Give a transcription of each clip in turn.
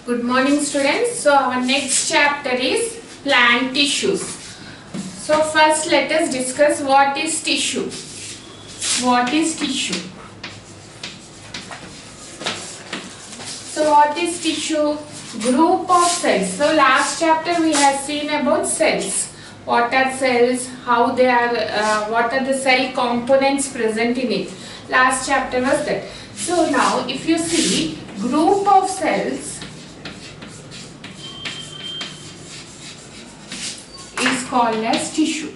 Good morning students. So our next chapter is plant tissues. So first let us discuss what is tissue. What is tissue? So what is tissue? Group of cells. So last chapter we have seen about cells. What are cells? How they are? What are the cell components present in it? Last chapter was that. So now if you see group of cells is called as tissue.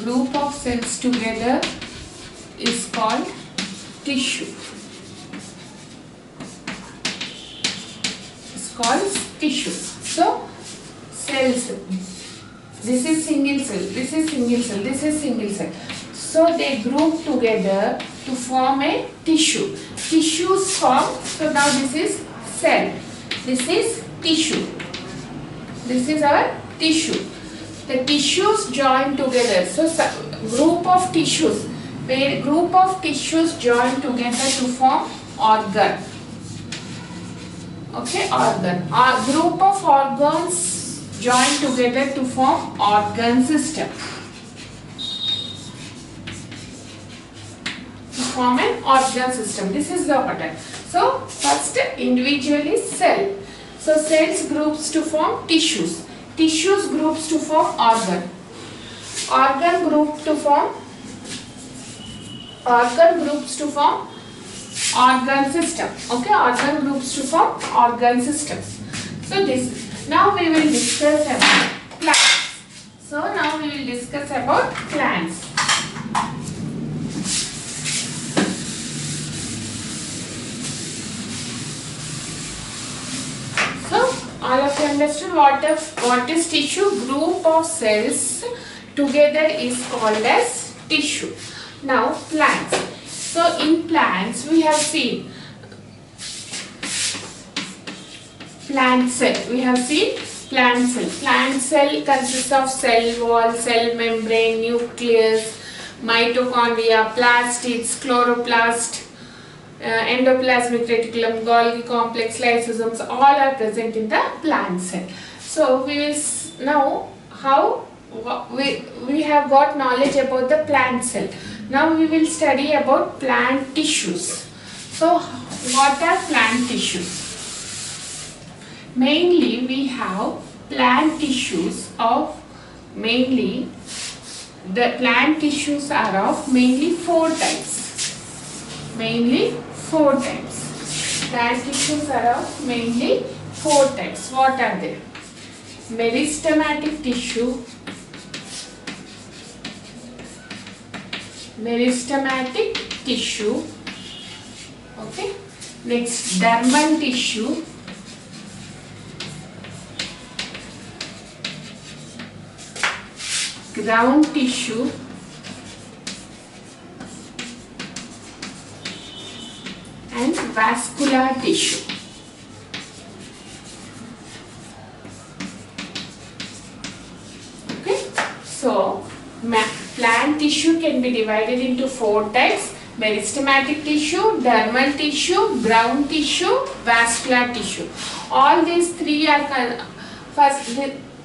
Group of cells together is called tissue. It's called tissue. So cells, this is single cell, this is single cell, this is single cell. So they group together to form a tissue. Tissues form, so now this is cell, this is tissue. This is our tissue. The tissues join together. So group of tissues, where group of tissues join together to form organ. Okay, organ. A group of organs join together to form organ system. To form an organ system. This is the order. So first individually cell. So cells groups to form tissues. Tissues groups to form organ. Organ group to form organ groups to form organ system. Okay, organ groups to form organ systems. So this, now we will discuss about plants. So now we will discuss about plants. All of you understood what is tissue? Group of cells together is called as tissue. Now plants. So in plants we have seen plant cell. We have seen plant cell. Plant cell consists of cell wall, cell membrane, nucleus, mitochondria, plastids, chloroplast, endoplasmic reticulum, Golgi complex, lysosomes, all are present in the plant cell. So we will now we have got knowledge about the plant cell. Now we will study about plant tissues. So what are plant tissues? Mainly we have plant tissues of mainly mainly four types. Mainly four types. Plant tissues are of mainly four types. What are they? Meristematic tissue, okay. Next, dermal tissue, ground tissue, and vascular tissue. Okay, so plant tissue can be divided into four types: meristematic tissue, dermal tissue, ground tissue, vascular tissue. All these three are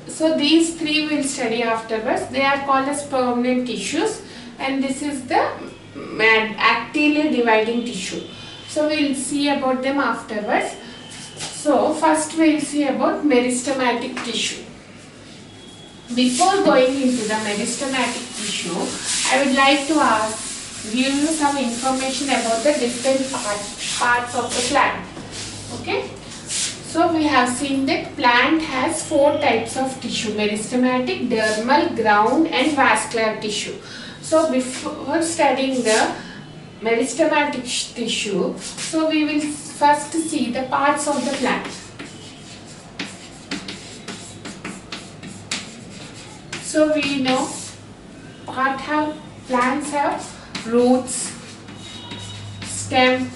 so these three we will study afterwards. They are called as permanent tissues, and this is the actively dividing tissue. So we will see about them afterwards. So first we will see about meristematic tissue. Before going into the meristematic tissue, I would like to give you some information about the different parts of the plant. Okay. So we have seen that plant has four types of tissue: meristematic, dermal, ground, and vascular tissue. So before studying the meristematic tissue, so we will first see the parts of the plant. So we know plants have roots, stem,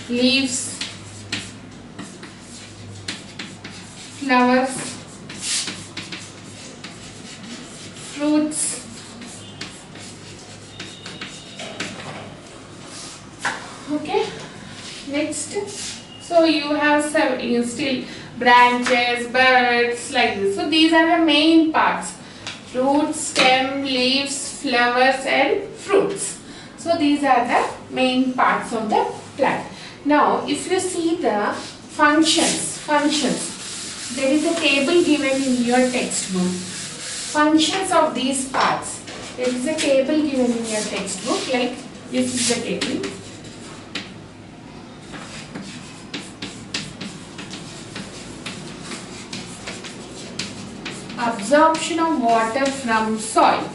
leaves, flowers, fruits, Next, so you have some still branches, buds, like this. So these are the main parts: roots, stem, leaves, flowers, and fruits. So these are the main parts of the plant. Now, if you see the functions, there is a table given in your textbook. Functions of these parts. There is a table given in your textbook, like this is the table. Absorption of water from soil.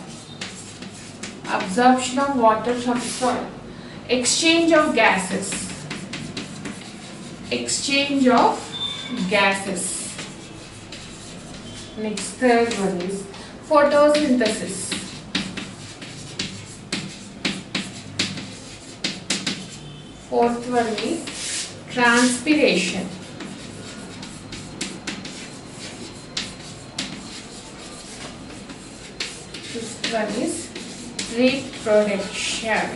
Absorption of water from soil. Exchange of gases. Exchange of gases. Next, third one is photosynthesis. Fourth one is transpiration. Fifth one is reproduction.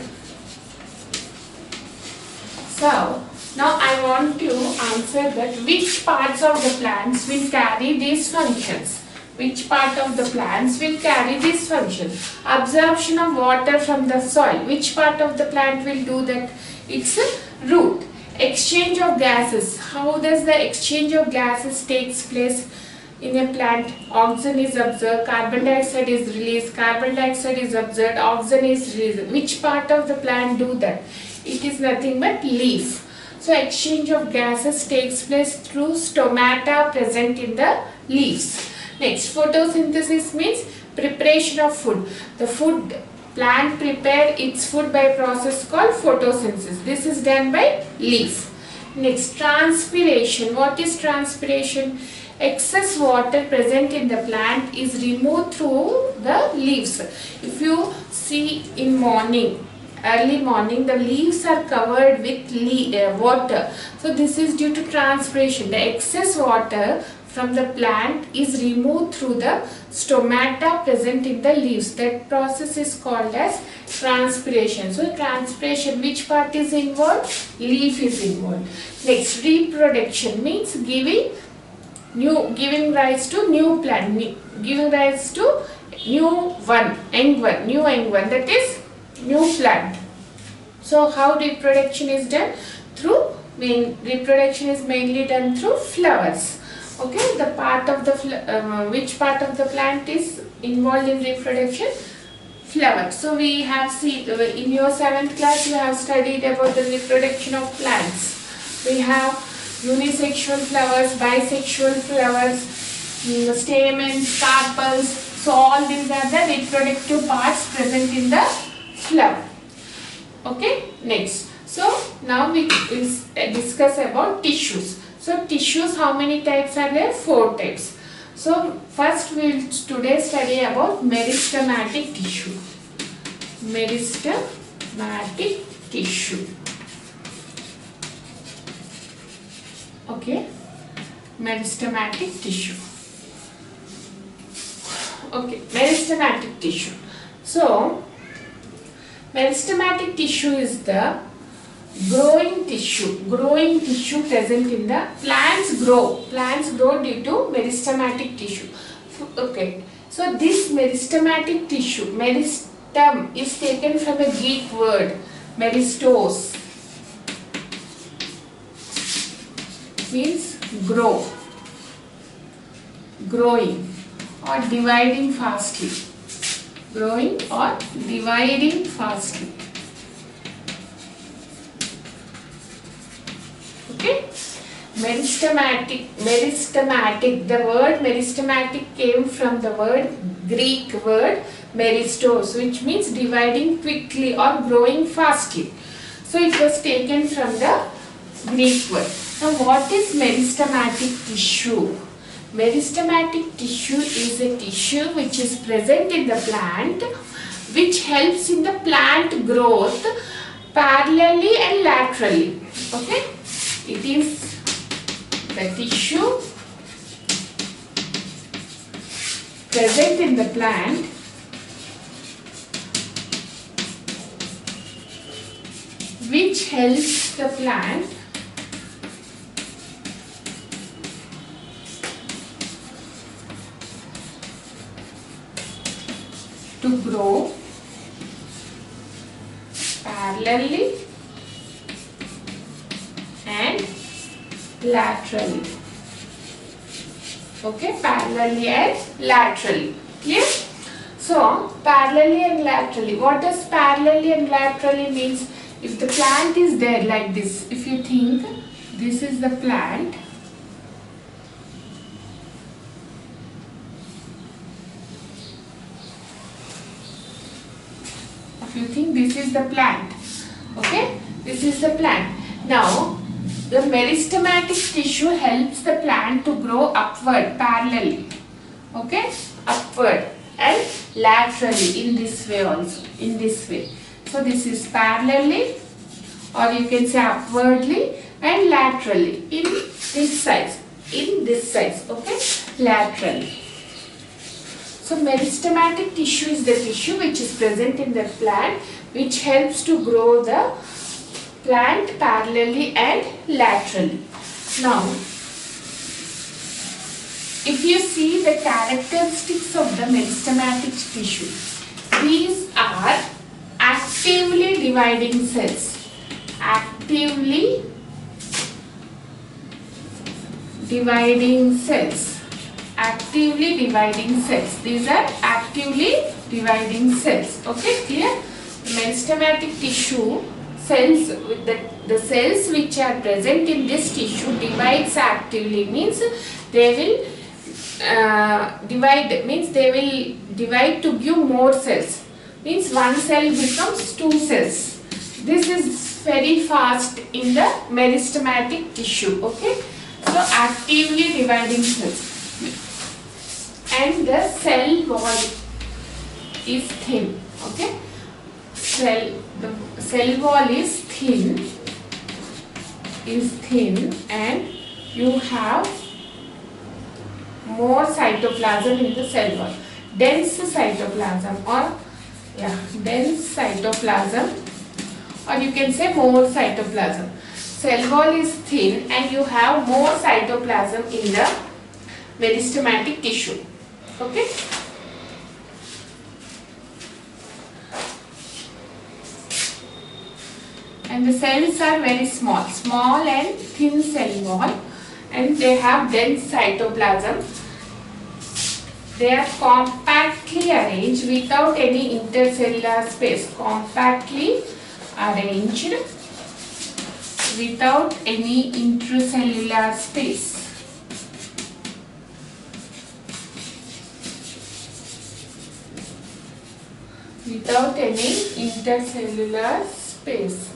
So, now I want to answer that which parts of the plants will carry these functions. Which part of the plants will carry these functions? Absorption of water from the soil. Which part of the plant will do that? It's a root. Exchange of gases. How does the exchange of gases takes place in a plant? Oxygen is absorbed, carbon dioxide is released, carbon dioxide is absorbed, oxygen is released. Which part of the plant do that? It is nothing but leaf. So exchange of gases takes place through stomata present in the leaves. Next, photosynthesis means preparation of food. The food plant prepare its food by process called photosynthesis. This is done by leaf. Next, transpiration. What is transpiration? Excess water present in the plant is removed through the leaves. If you see in morning, early morning, the leaves are covered with water. So this is due to transpiration. The excess water from the plant is removed through the stomata present in the leaves. That process is called as transpiration. So transpiration, which part is involved? Leaf is involved. Next, reproduction means giving rise to new plant, giving rise to new young one, that is new plant. So how reproduction is done? Reproduction is mainly done through flowers. Okay, the part of the which part of the plant is involved in reproduction? Flowers. So we have seen in your 7th class you have studied about the reproduction of plants. We have unisexual flowers, bisexual flowers, stamens, carpels. So all these are the reproductive parts present in the flower. Okay, next. So now we will discuss about tissues. So tissues, how many types are there? 4 types. So first we will today study about meristematic tissue. Meristematic tissue. Okay, meristematic tissue. Okay, meristematic tissue. So meristematic tissue is the growing tissue present in the plants grow due to meristematic tissue. Okay, so this meristematic tissue, meristem is taken from a Greek word meristos, means growing or dividing fastly, Okay, meristematic. The word meristematic came from the Greek word meristos, which means dividing quickly or growing fastly. So it was taken from the Greek word. Now what is meristematic tissue? Meristematic tissue is a tissue which is present in the plant, which helps in the plant growth parallelly and laterally. Okay, it is the tissue present in the plant which helps the plant to grow parallelly and laterally. Okay, parallelly and laterally. Clear? So, parallelly and laterally. What does parallelly and laterally means? If the plant is there like this, if you think this is the plant, if you think this is the plant, okay, this is the plant. Now, the meristematic tissue helps the plant to grow upward parallelly, okay, upward and laterally in this way also, in this way. So this is parallelly, or you can say upwardly and laterally in this size, okay, laterally. So meristematic tissue is the tissue which is present in the plant which helps to grow the plant parallelly and laterally. Now, if you see the characteristics of the meristematic tissue, these are actively dividing cells. Actively dividing cells. Actively dividing cells. These are actively dividing cells. Okay, clear? Meristematic tissue cells, with the cells which are present in this tissue divides actively, means they will divide to give more cells, means one cell becomes two cells. This is very fast in the meristematic tissue. Okay, so actively dividing cells, and the cell wall is thin. Okay, the cell wall is thin and you have more cytoplasm in the cell wall, dense cytoplasm, or dense cytoplasm, or you can say more cytoplasm. Cell wall is thin and you have more cytoplasm in the meristematic tissue. Okay. And the cells are very small and thin cell wall, and they have dense cytoplasm. They are compactly arranged without any intercellular space. Compactly arranged without any intracellular space. Without any intercellular space.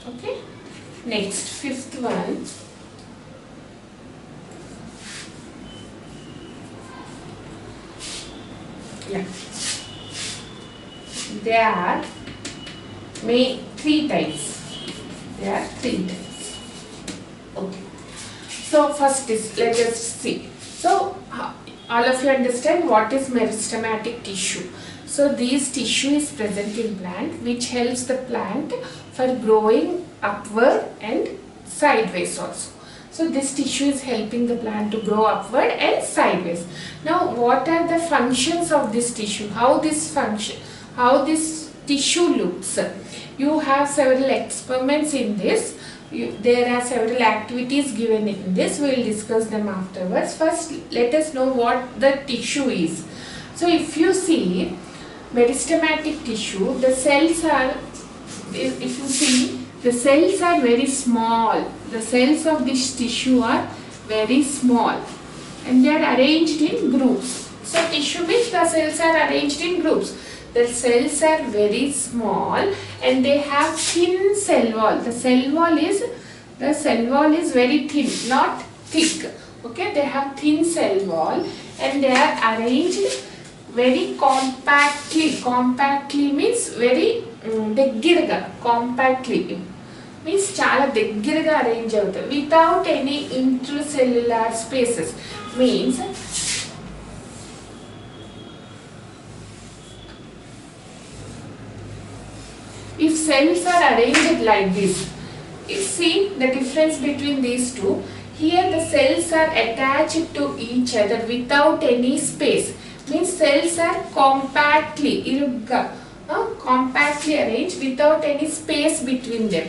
Okay. Next, fifth one. Yeah. There are three types. There are three types. Okay. So first is, let us see. So all of you understand what is meristematic tissue. So this tissue is present in plant which helps the plant for growing upward and sideways also. So this tissue is helping the plant to grow upward and sideways. Now what are the functions of this tissue? How this tissue looks? You have several experiments in this. There are several activities given in this. We will discuss them afterwards. First, let us know what the tissue is. So if you see meristematic tissue, the cells are, if you see, the cells are very small. The cells of this tissue are very small and they are arranged in groups. So tissue means the cells are arranged in groups. The cells are very small and they have thin cell wall. The cell wall is very thin, not thick. Okay, they have thin cell wall and they are arranged very compactly. Compactly means very compactly means చాలా దగ్గరగా arrange అవుతాయి without any intracellular spaces. Means if cells are arranged like this, you see the difference between these two. Here the cells are attached to each other without any space. means cells are compactly arranged without any space between them.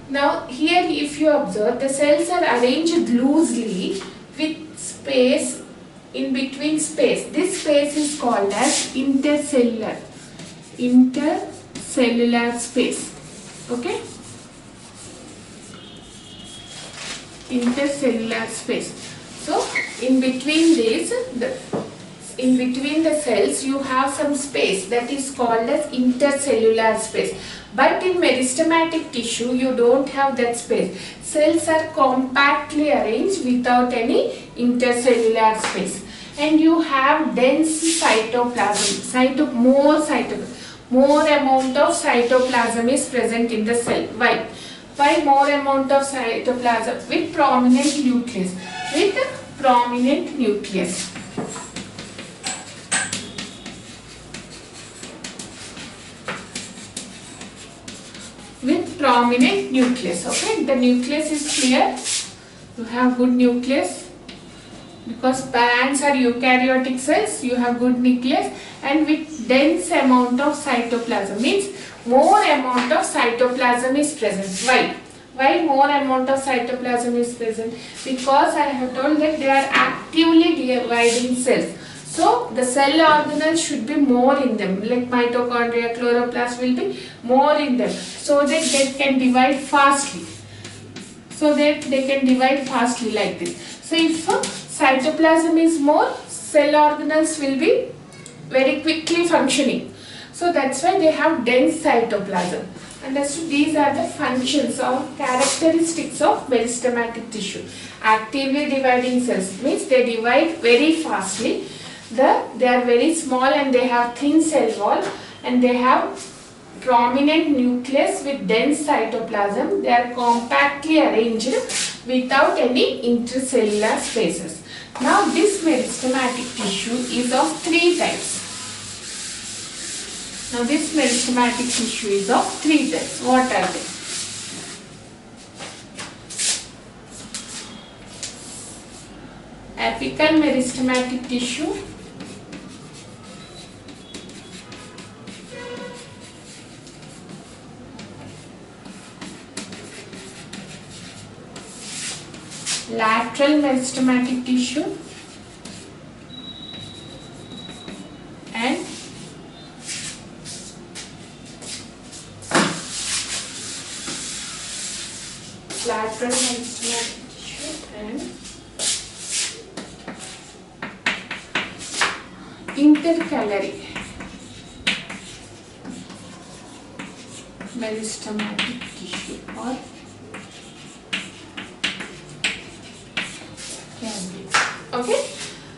Now here if you observe, the cells are arranged loosely with space in between space. This space is called as intercellular space. Okay, intercellular space. So in between the cells you have some space that is called as intercellular space. But in meristematic tissue you don't have that space. Cells are compactly arranged without any intercellular space. And you have dense cytoplasm, more amount of cytoplasm is present in the cell. Why? Why more amount of cytoplasm? With prominent nucleus. With prominent nucleus. Okay, the nucleus is clear. You have good nucleus because plants are eukaryotic cells. You have good nucleus and with dense amount of cytoplasm, means more amount of cytoplasm is present. Why? Why more amount of cytoplasm is present? Because I have told that they are actively dividing cells. So the cell organelles should be more in them, like mitochondria, chloroplast will be more in them, so that they can divide fastly. Like this. So if cytoplasm is more, cell organelles will be very quickly functioning. So that's why they have dense cytoplasm. Understood? These are the functions or characteristics of meristematic tissue. Actively dividing cells means they divide very fastly. They are very small and they have thin cell wall and they have prominent nucleus with dense cytoplasm. They are compactly arranged without any intercellular spaces. Now this meristematic tissue is of 3 types. Now this meristematic tissue is of 3 types. What are they? Apical meristematic tissue, lateral meristematic tissue, and lateral meristematic tissue and intercalary meristematic tissue or okay.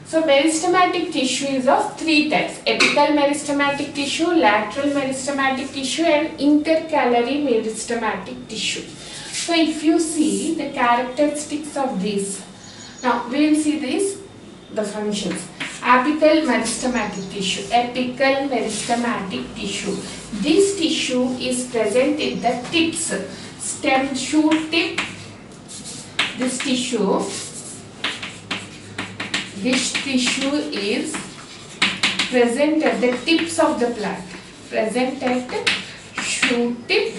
So meristematic tissue is of 3 types: apical meristematic tissue, lateral meristematic tissue and intercalary meristematic tissue. So if you see the characteristics of these, now we will see the functions. Apical meristematic tissue, apical meristematic tissue. This tissue is present in the tips, stem, shoot tip. This tissue is present at the tips of the plant, present at the shoot tip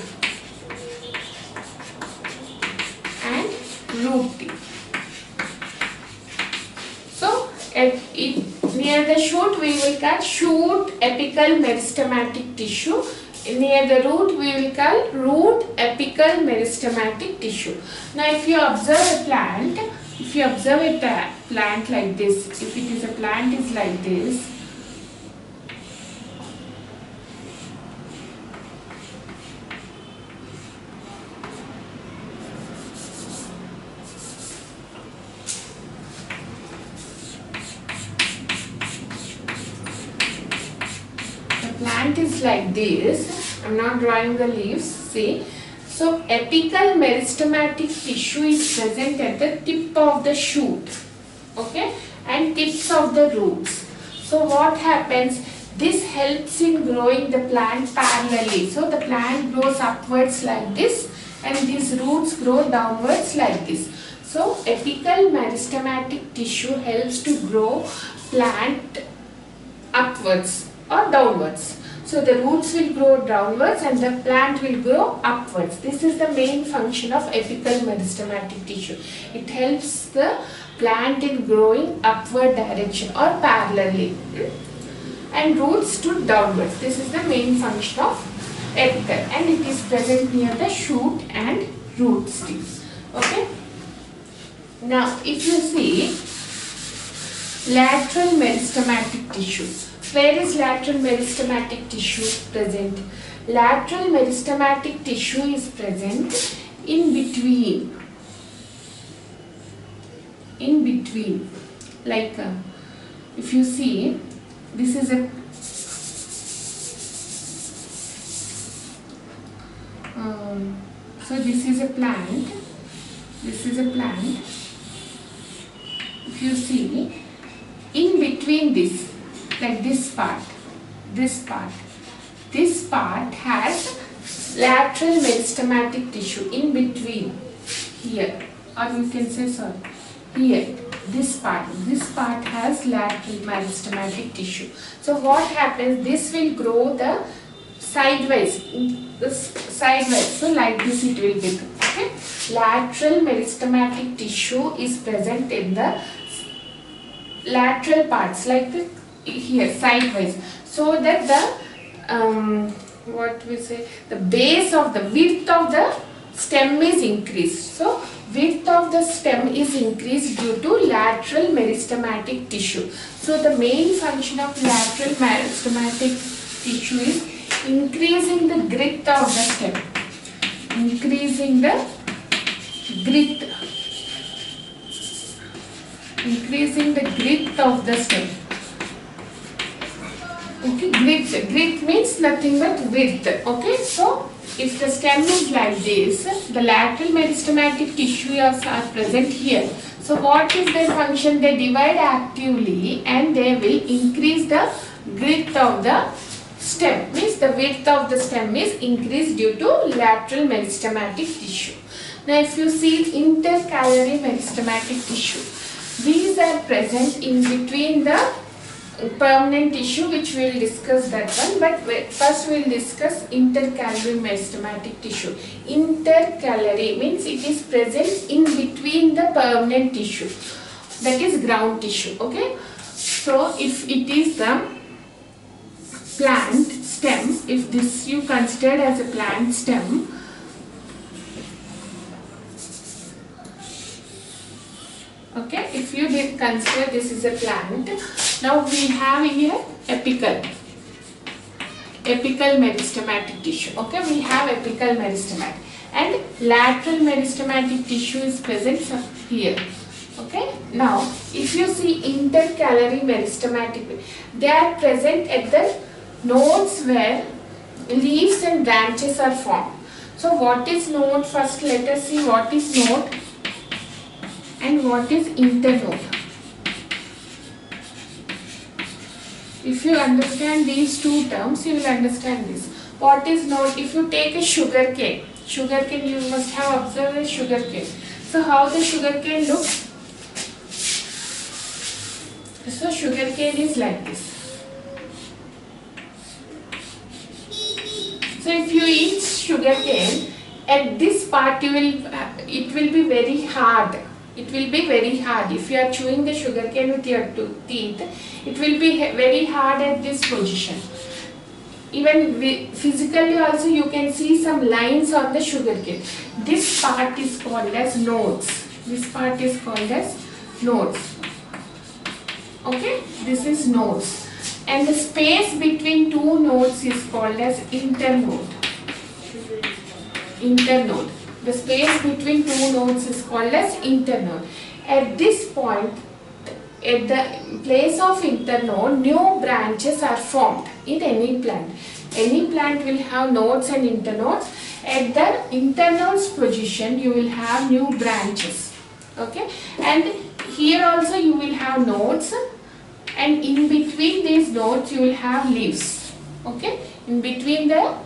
and root tip. So near the shoot we will call shoot apical meristematic tissue. Near the root we will call root apical meristematic tissue. Now if you observe a plant, like this, if it is a plant is like this, I am not drawing the leaves, see. So apical meristematic tissue is present at the tip of the shoot, okay, and tips of the roots. So what happens? This helps in growing the plant parallelly. So the plant grows upwards like this and these roots grow downwards like this. So apical meristematic tissue helps to grow plant upwards or downwards. So the roots will grow downwards and the plant will grow upwards. This is the main function of apical meristematic tissue. It helps the plant in growing upward direction or parallelly, and roots to downwards. This is the main function of apical, and it is present near the shoot and root stems. Okay. Now if you see lateral meristematic tissue. Where is lateral meristematic tissue present? Lateral meristematic tissue is present in between. In between. Like if you see, this is a so this is a plant. This is a plant. If you see, in between this, like this part has lateral meristematic tissue in between here, or you can say sorry, here, this part has lateral meristematic tissue. So what happens, this will grow the sideways, so like this it will become. Okay? Lateral meristematic tissue is present in the lateral parts, like the here sideways, so that the what we say, the base of the width of the stem is increased. So width of the stem is increased due to lateral meristematic tissue. So the main function of lateral meristematic tissue is increasing the girth of the stem, increasing the girth of the stem. Okay, girth means nothing but width. Okay, so if the stem is like this, the lateral meristematic tissues are present here. So what is their function? They divide actively and they will increase the girth of the stem. Means the width of the stem is increased due to lateral meristematic tissue. Now if you see intercalary meristematic tissue, these are present in between the permanent tissue, which we will discuss that one, but first we will discuss intercalary meristematic tissue. Intercalary means it is present in between the permanent tissue, that is ground tissue. Okay, so if it is the plant stem, if this you considered as a plant stem, okay, if you did consider this is a plant, now we have here apical meristematic tissue. Okay, we have apical meristematic, and lateral meristematic tissue is present here. Okay, now if you see intercalary meristematic, they are present at the nodes where leaves and branches are formed. So what is node? First let us see what is node and what is internode. If you understand these two terms, you will understand this. What is node? If you take a sugar cane, you must have observed a sugar cane. So how the sugar cane looks? So sugar cane is like this. So if you eat sugar cane, at this part it will be very hard. It will be very hard. If you are chewing the sugar cane with your teeth, it will be very hard at this position. Even physically also you can see some lines on the sugar cane. This part is called as nodes. This part is called as nodes. Okay, this is nodes. And the space between two nodes is called as internode. Internode. The space between two nodes is called as internode. At this point, at the place of internode, new branches are formed in any plant. Any plant will have nodes and internodes. At the internode's position, you will have new branches. Okay, and here also you will have nodes, and in between these nodes you will have leaves. Okay, in between the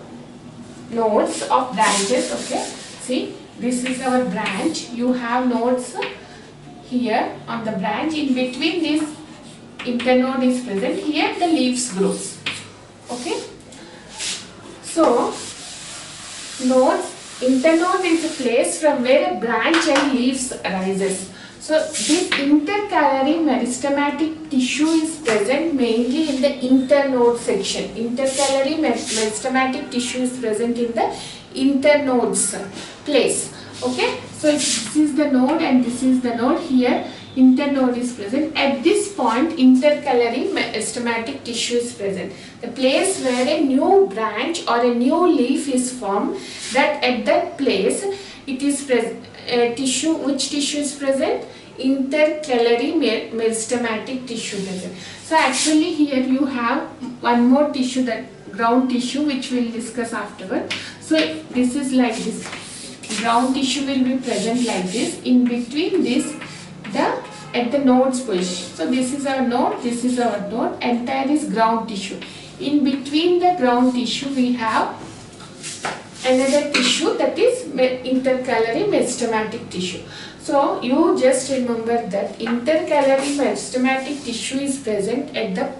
nodes of branches. Okay. See, this is our branch. You have nodes here on the branch. In between this internode is present, here the leaves grows. Okay. So, internode is a place from where a branch and leaves arises. So, this intercalary meristematic tissue is present mainly in the internode section. Intercalary meristematic tissue is present in the internodes place. Okay. So, this is the node and this is the node. Here internode is present. At this point, intercalary meristematic tissue is present. The place where a new branch or a new leaf is formed, that at that place it is present. Tissue, which tissue is present? Intercalary meristematic tissue present. So actually here you have one more tissue, that ground tissue, which we will discuss afterward. So this is like this. Ground tissue will be present like this. In between this, at the nodes position. So this is our node, this is our node, entire is ground tissue. In between the ground tissue we have another tissue, that is intercalary meristematic tissue. So you just remember that intercalary meristematic tissue is present at the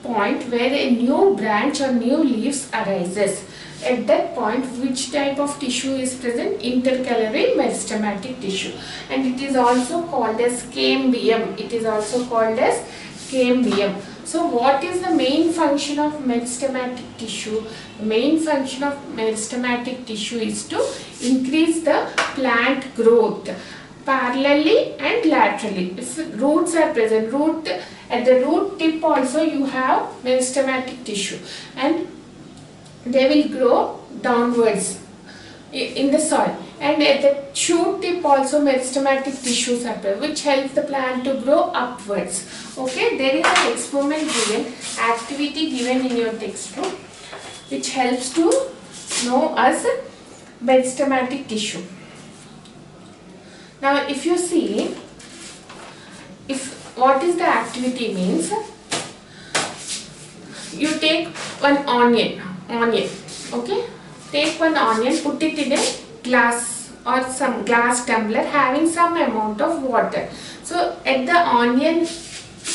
point where a new branch or new leaves arises. At that point, which type of tissue is present? Intercalary meristematic tissue, and it is also called as cambium. It is also called as cambium. So what is the main function of meristematic tissue? The main function of meristematic tissue is to increase the plant growth parallelly and laterally. If roots are present, at the root tip also you have meristematic tissue, and they will grow downwards in the soil. And at the shoot tip also meristematic tissues are present, which helps the plant to grow upwards. Okay, there is an experiment given, activity given in your textbook, which helps to know as meristematic tissue. Now, if you see, what is the activity means, you take one onion, okay, take one onion, put it in a glass or some glass tumbler having some amount of water. So at the onion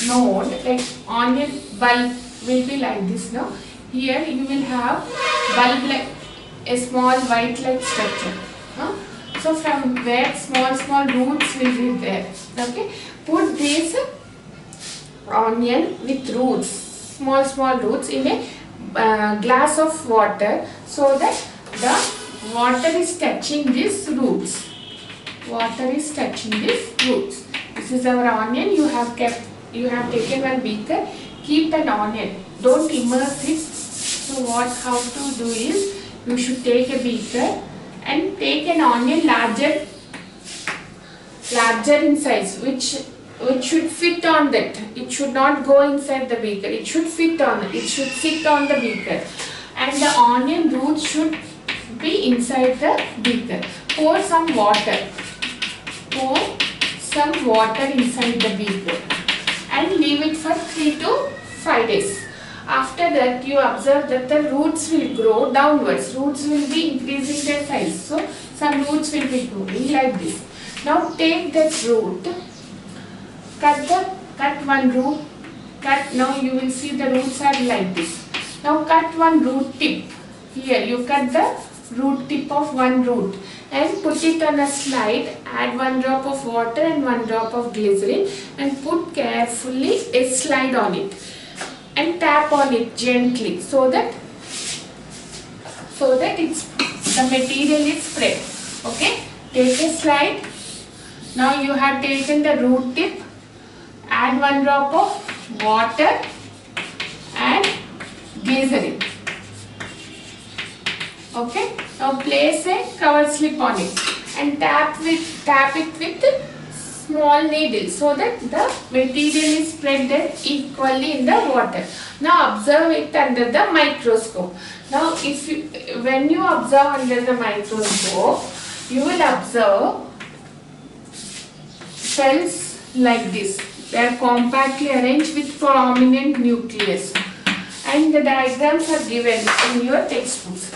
node, like onion bulb will be like this now. Here you will have bulb like a small white like structure. So from where small roots will be there. Okay, put this onion with roots, small roots in a glass of water, so that the water is touching these roots. Water is touching these roots. This is our onion. You have taken one beaker. Keep an onion. Don't immerse it. So how to do is, you should take a beaker and take an onion larger in size, which should fit on that. It should not go inside the beaker. It should fit on it. It should sit on the beaker, and the onion roots should be inside the beaker. Pour some water. Pour some water inside the beaker and leave it for 3 to 5 days. After that, you observe that the roots will grow downwards. Roots will be increasing their size. So some roots will be growing like this. Now take that root. Cut one root. Now you will see the roots are like this. Now cut one root tip. Here you cut the root tip of one root and put it on a slide. Add 1 drop of water and 1 drop of glycerin and put carefully a slide on it and tap on it gently, so that the material is spread. Okay, take a slide. Now you have taken the root tip. Add 1 drop of water and glycerin. Okay. Now place a cover slip on it and tap it with small needle, so that the material is spread equally in the water. Now observe it under the microscope. Now when you observe under the microscope, you will observe cells like this. They are compactly arranged with prominent nucleus, and the diagrams are given in your textbooks.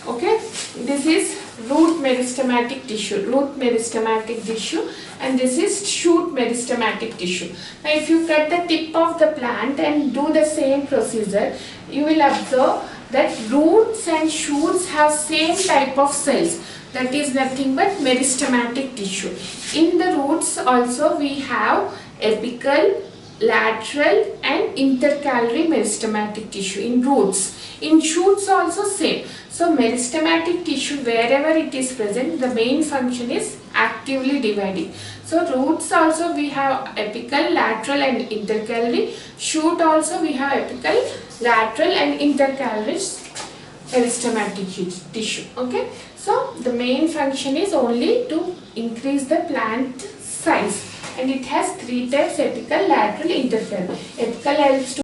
Okay, this is root meristematic tissue, and this is shoot meristematic tissue. Now if you cut the tip of the plant and do the same procedure, you will observe that roots and shoots have same type of cells, that is nothing but meristematic tissue. In the roots also we have apical, lateral and intercalary meristematic tissue in roots. In shoots also same. So meristematic tissue, wherever it is present, the main function is actively dividing. So roots also we have apical, lateral and intercalary. Shoot also we have apical, lateral and intercalary meristematic tissue. Okay. So the main function is only to increase the plant size, and it has three types: apical, lateral, intercalary. Apical helps to